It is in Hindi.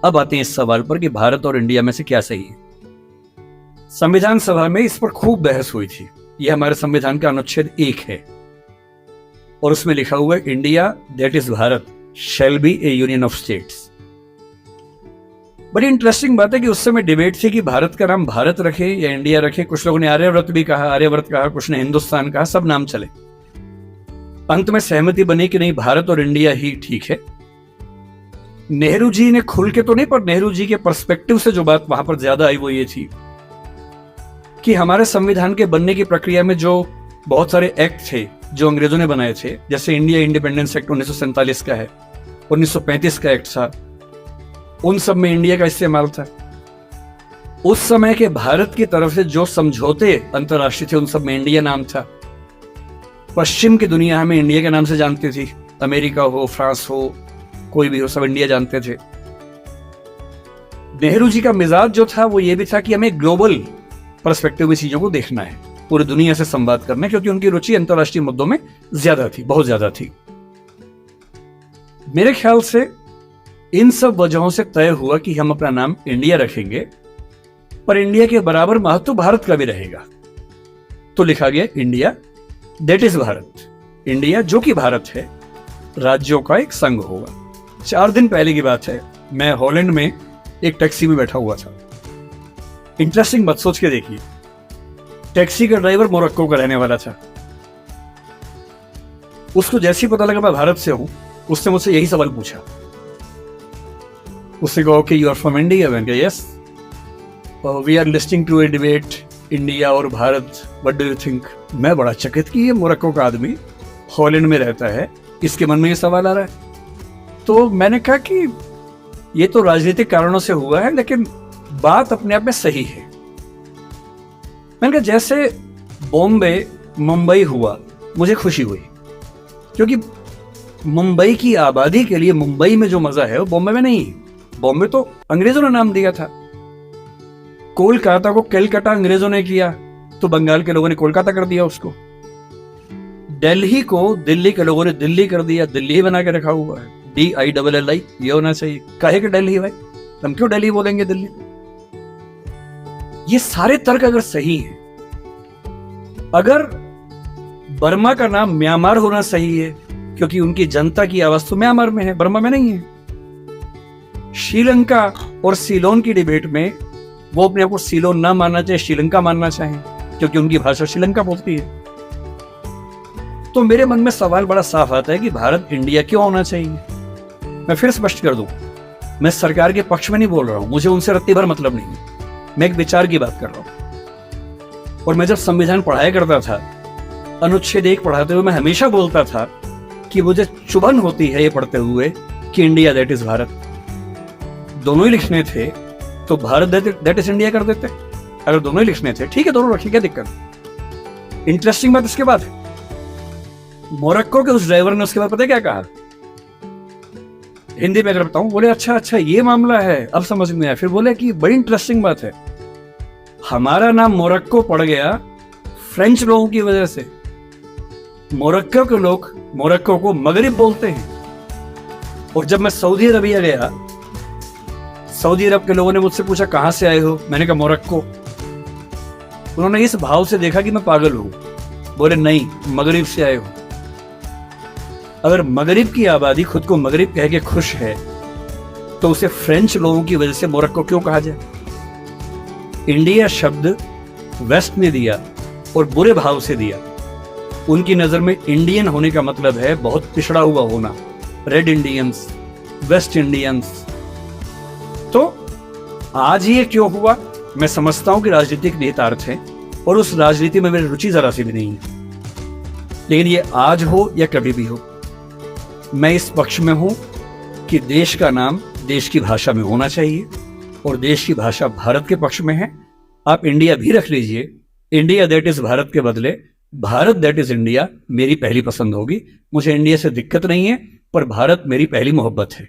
अब आते हैं इस सवाल पर कि भारत और इंडिया में से क्या सही है। संविधान सभा में इस पर खूब बहस हुई थी। यह हमारे संविधान का अनुच्छेद 1 है और उसमें लिखा हुआ है India that is Bharat shall be A union of states. बड़ी इंटरेस्टिंग बात है कि उस समय डिबेट थी कि भारत का नाम भारत रखे या इंडिया रखे। कुछ लोगों ने आर्यव्रत भी कहा, आर्यव्रत कहा, कुछ ने हिंदुस्तान कहा, सब नाम चले। अंत में सहमति बनी कि नहीं, भारत और इंडिया ही ठीक है। नेहरू जी ने खुल के तो नहीं, पर नेहरू जी के पर्सपेक्टिव से जो बात वहां पर ज्यादा आई वो ये थी कि हमारे संविधान के बनने की प्रक्रिया में जो बहुत सारे एक्ट थे जो अंग्रेजों ने बनाए थे, जैसे इंडिया इंडिपेंडेंस एक्ट 1947 का है, 1935 का एक्ट था, उन सब में इंडिया का इस्तेमाल था। उस समय के भारत की तरफ से जो समझौते अंतर्राष्ट्रीय थे उन सब में इंडिया नाम था। पश्चिम की दुनिया हमें इंडिया के नाम से जानती थी, अमेरिका हो, फ्रांस हो, कोई भी हो, सब इंडिया जानते थे। नेहरू जी का मिजाज जो था वो ये भी था कि हमें ग्लोबल पर्सपेक्टिव में चीजों को देखना है, पूरी दुनिया से संवाद करना है, क्योंकि उनकी रुचि अंतर्राष्ट्रीय मुद्दों में ज्यादा थी, बहुत ज्यादा थी। मेरे ख्याल से इन सब वजहों से तय हुआ कि हम अपना नाम इंडिया रखेंगे, पर इंडिया के बराबर महत्व भारत का भी रहेगा। तो लिखा गया India that is Bharat. India जो कि भारत है, राज्यों का एक संघ होगा। 4 दिन पहले की बात है, मैं हॉलैंड में एक टैक्सी में बैठा हुआ था। इंटरेस्टिंग बात सोच के देखिए, टैक्सी का ड्राइवर मोरक्को का रहने वाला था। उसको जैसे ही पता लगा मैं भारत से हूं, उसने मुझसे यही सवाल पूछा। उसने कहा okay, you are from India? मैंने कहा yes. We are listening to a debate India और Bharat, what do you think? मैं बड़ा चकित कि ये मोरक्को का आदमी हॉलैंड में रहता है, इसके मन में ये सवाल आ रहा है। तो मैंने कहा कि ये तो राजनीतिक कारणों से हुआ है, लेकिन बात अपने आप में सही है। मैंने कहा जैसे बॉम्बे मुंबई हुआ, मुझे खुशी हुई, क्योंकि मुंबई की आबादी के लिए मुंबई में जो मजा है वो बॉम्बे में नहीं है। बॉम्बे तो अंग्रेजों ने नाम दिया था। कोलकाता को कैलकाटा अंग्रेजों ने किया, तो बंगाल के लोगों ने कोलकाता कर दिया उसको। दिल्ली को दिल्ली के लोगों ने दिल्ली कर दिया, दिल्ली ही बना के रखा हुआ है, DILLI, ये होना चाहिए। काहे कि दिल्ली भाई, हम क्यों दिल्ली बोलेंगे दिल्ली? ये सारे तर्क अगर सही है, अगर बर्मा का नाम म्यांमार होना सही है क्योंकि उनकी जनता की आवाज तो म्यांमार में है, बर्मा में नहीं है। श्रीलंका और सीलोन की डिबेट में वो अपने आप को सीलोन ना मानना चाहे, श्रीलंका मानना चाहे, क्योंकि उनकी भाषा श्रीलंका बोलती है। तो मेरे मन में सवाल बड़ा साफ आता है कि भारत इंडिया क्यों होना चाहिए। मैं फिर स्पष्ट कर दूं, मैं सरकार के पक्ष में नहीं बोल रहा हूं, मुझे उनसे रत्ती भर मतलब नहीं है। मैं एक विचार की बात कर रहा हूं। और मैं जब संविधान पढ़ाया करता था, अनुच्छेद 1 पढ़ाते हुए मैं हमेशा बोलता था कि मुझे चुभन होती है ये पढ़ते हुए कि इंडिया दैट इज भारत। दोनों ही लिखने थे तो भारत दैट इज इंडिया कर देते। अगर दोनों ही लिखने थे, ठीक है, दोनों रखिए, क्या दिक्कत। इंटरेस्टिंग बात इसके बाद है, मोरक्को के उस ड्राइवर ने उसके बाद पता है क्या कहा? हिंदी में अगर बताऊं, बोले अच्छा अच्छा ये मामला है, अब समझ में आया। फिर बोले कि बड़ी इंटरेस्टिंग बात है, हमारा नाम मोरक्को पड़ गया फ्रेंच लोगों की वजह से। मोरक्को के लोग मोरक्को को मगरिब बोलते हैं। और जब मैं सऊदी अरबिया गया, सऊदी अरब के लोगों ने मुझसे पूछा कहां से आए हो, मैंने कहा मोरक्को। उन्होंने इस भाव से देखा कि मैं पागल हूं। बोले नहीं, मगरिब से आए हो। अगर मगरिब की आबादी खुद को मगरिब कह के खुश है, तो उसे फ्रेंच लोगों की वजह से मोरक्को क्यों कहा जाए? इंडिया शब्द वेस्ट ने दिया और बुरे भाव से दिया। उनकी नजर में इंडियन होने का मतलब है बहुत पिछड़ा हुआ होना, रेड इंडियंस, वेस्ट इंडियंस। तो आज ये क्यों हुआ? मैं समझता हूं कि राजनीतिक निहितार्थ है और उस राजनीति में मेरी रुचि जरा सी भी नहीं है, लेकिन ये आज हो या कभी भी हो, मैं इस पक्ष में हूं कि देश का नाम देश की भाषा में होना चाहिए और देश की भाषा भारत के पक्ष में है। आप इंडिया भी रख लीजिए, इंडिया दैट इज भारत के बदले भारत दैट इज इंडिया मेरी पहली पसंद होगी। मुझे इंडिया से दिक्कत नहीं है, पर भारत मेरी पहली मोहब्बत है।